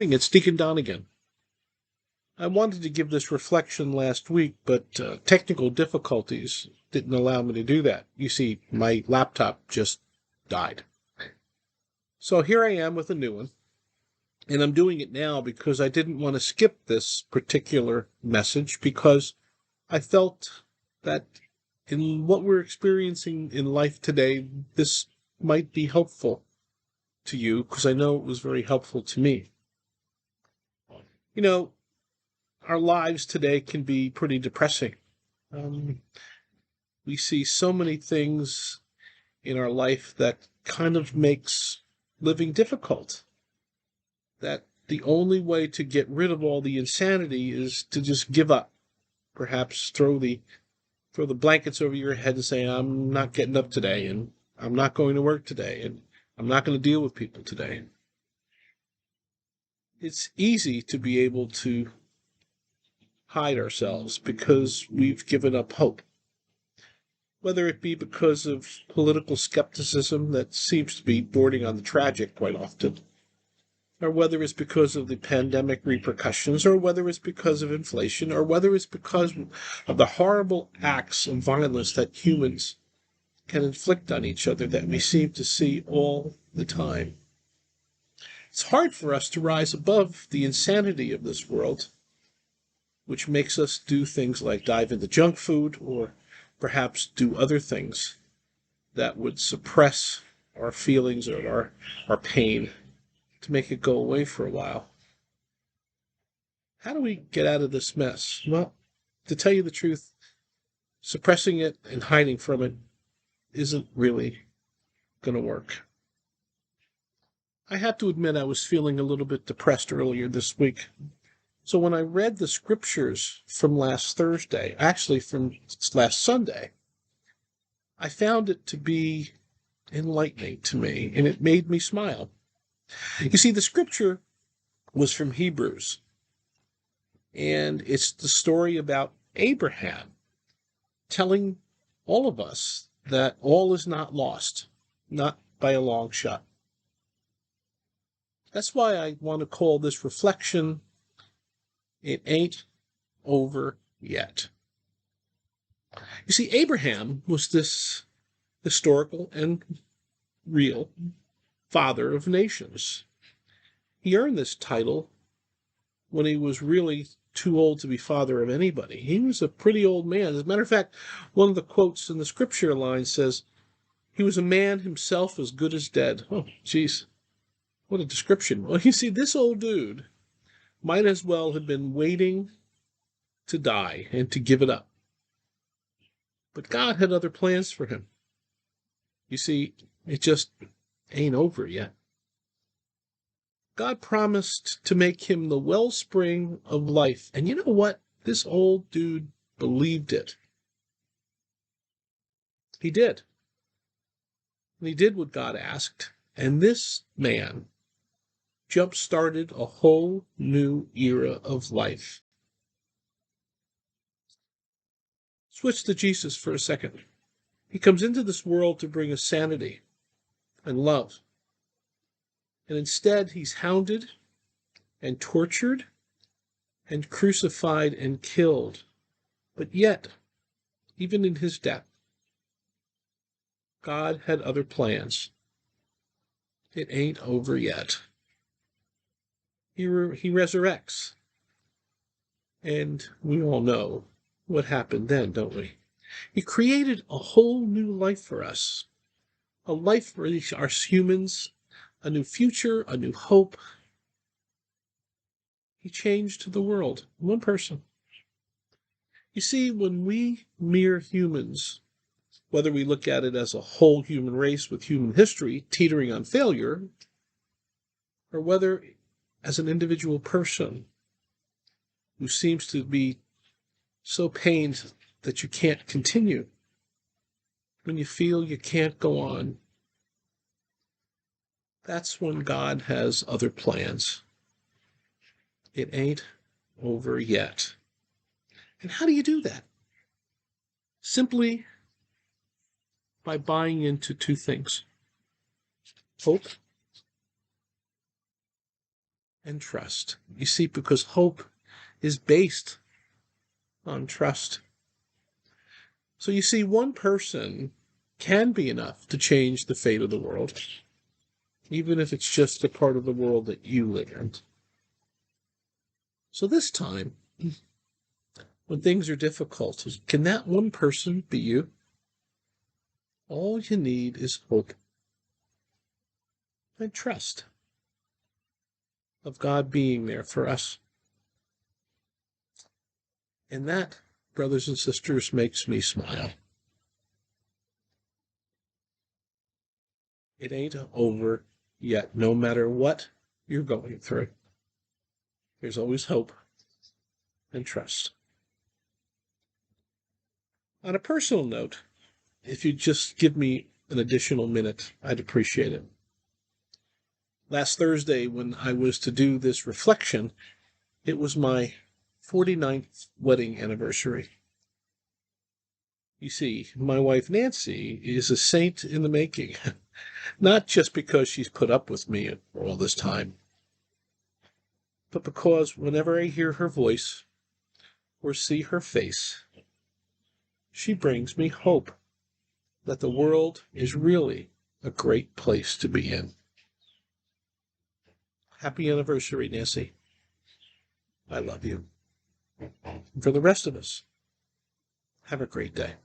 It's Deacon Don again. I wanted to give this reflection last week, but technical difficulties didn't allow me to do that. You see, my laptop just died. So here I am with a new one, and I'm doing it now because I didn't want to skip this particular message because I felt that in what we're experiencing in life today, this might be helpful to you because I know it was very helpful to me. You know, our lives today can be pretty depressing. Um, we see so many things in our life that kind of makes living difficult. That the only way to get rid of all the insanity is to just give up. Perhaps throw the blankets over your head and say, I'm not getting up today, and I'm not going to work today, and I'm not going to deal with people today. It's easy to be able to hide ourselves because we've given up hope, whether it be because of political skepticism that seems to be bordering on the tragic quite often, or whether it's because of the pandemic repercussions, or whether it's because of inflation, or whether it's because of the horrible acts of violence that humans can inflict on each other that we seem to see all the time. It's hard for us to rise above the insanity of this world, which makes us do things like dive into junk food or perhaps do other things that would suppress our feelings or our pain to make it go away for a while. How do we get out of this mess? Well, to tell you the truth, suppressing it and hiding from it isn't really going to work. I have to admit I was feeling a little bit depressed earlier this week. So when I read the scriptures from last Thursday, actually from last Sunday, I found it to be enlightening to me, and it made me smile. You see, the scripture was from Hebrews, and it's the story about Abraham telling all of us that all is not lost, not by a long shot. That's why I want to call this reflection, It Ain't Over Yet. You see, Abraham was this historical and real father of nations. He earned this title when he was really too old to be father of anybody. He was a pretty old man. As a matter of fact, one of the quotes in the scripture line says, he was a man himself as good as dead. Oh, geez. What a description. Well, you see, this old dude might as well have been waiting to die and to give it up. But God had other plans for him. You see, it just ain't over yet. God promised to make him the wellspring of life. And you know what? This old dude believed it. He did. And he did what God asked. And this man jump-started a whole new era of life. Switch to Jesus for a second. He comes into this world to bring us sanity and love. And instead, he's hounded and tortured and crucified and killed. But yet, even in his death, God had other plans. It ain't over yet. He resurrects. And we all know what happened then, don't we? He created a whole new life for us. A life for our humans, a new future, a new hope. He changed the world. One person. You see, when we mere humans, whether we look at it as a whole human race with human history teetering on failure, or whether as an individual person who seems to be so pained that you can't continue, when you feel you can't go on, that's when God has other plans. It ain't over yet. And how do you do that? Simply by buying into two things: hope and trust. You see, because hope is based on trust. So you see, one person can be enough to change the fate of the world, even if it's just a part of the world that you live in. So this time, when things are difficult, can that one person be you? All you need is hope and trust of God being there for us. And that, brothers and sisters, makes me smile. It ain't over yet, no matter what you're going through. There's always hope and trust. On a personal note, if you'd just give me an additional minute, I'd appreciate it. Last Thursday, when I was to do this reflection, it was my 49th wedding anniversary. You see, my wife Nancy is a saint in the making, not just because she's put up with me all this time, but because whenever I hear her voice or see her face, she brings me hope that the world is really a great place to be in. Happy anniversary, Nancy. I love you. And for the rest of us, have a great day.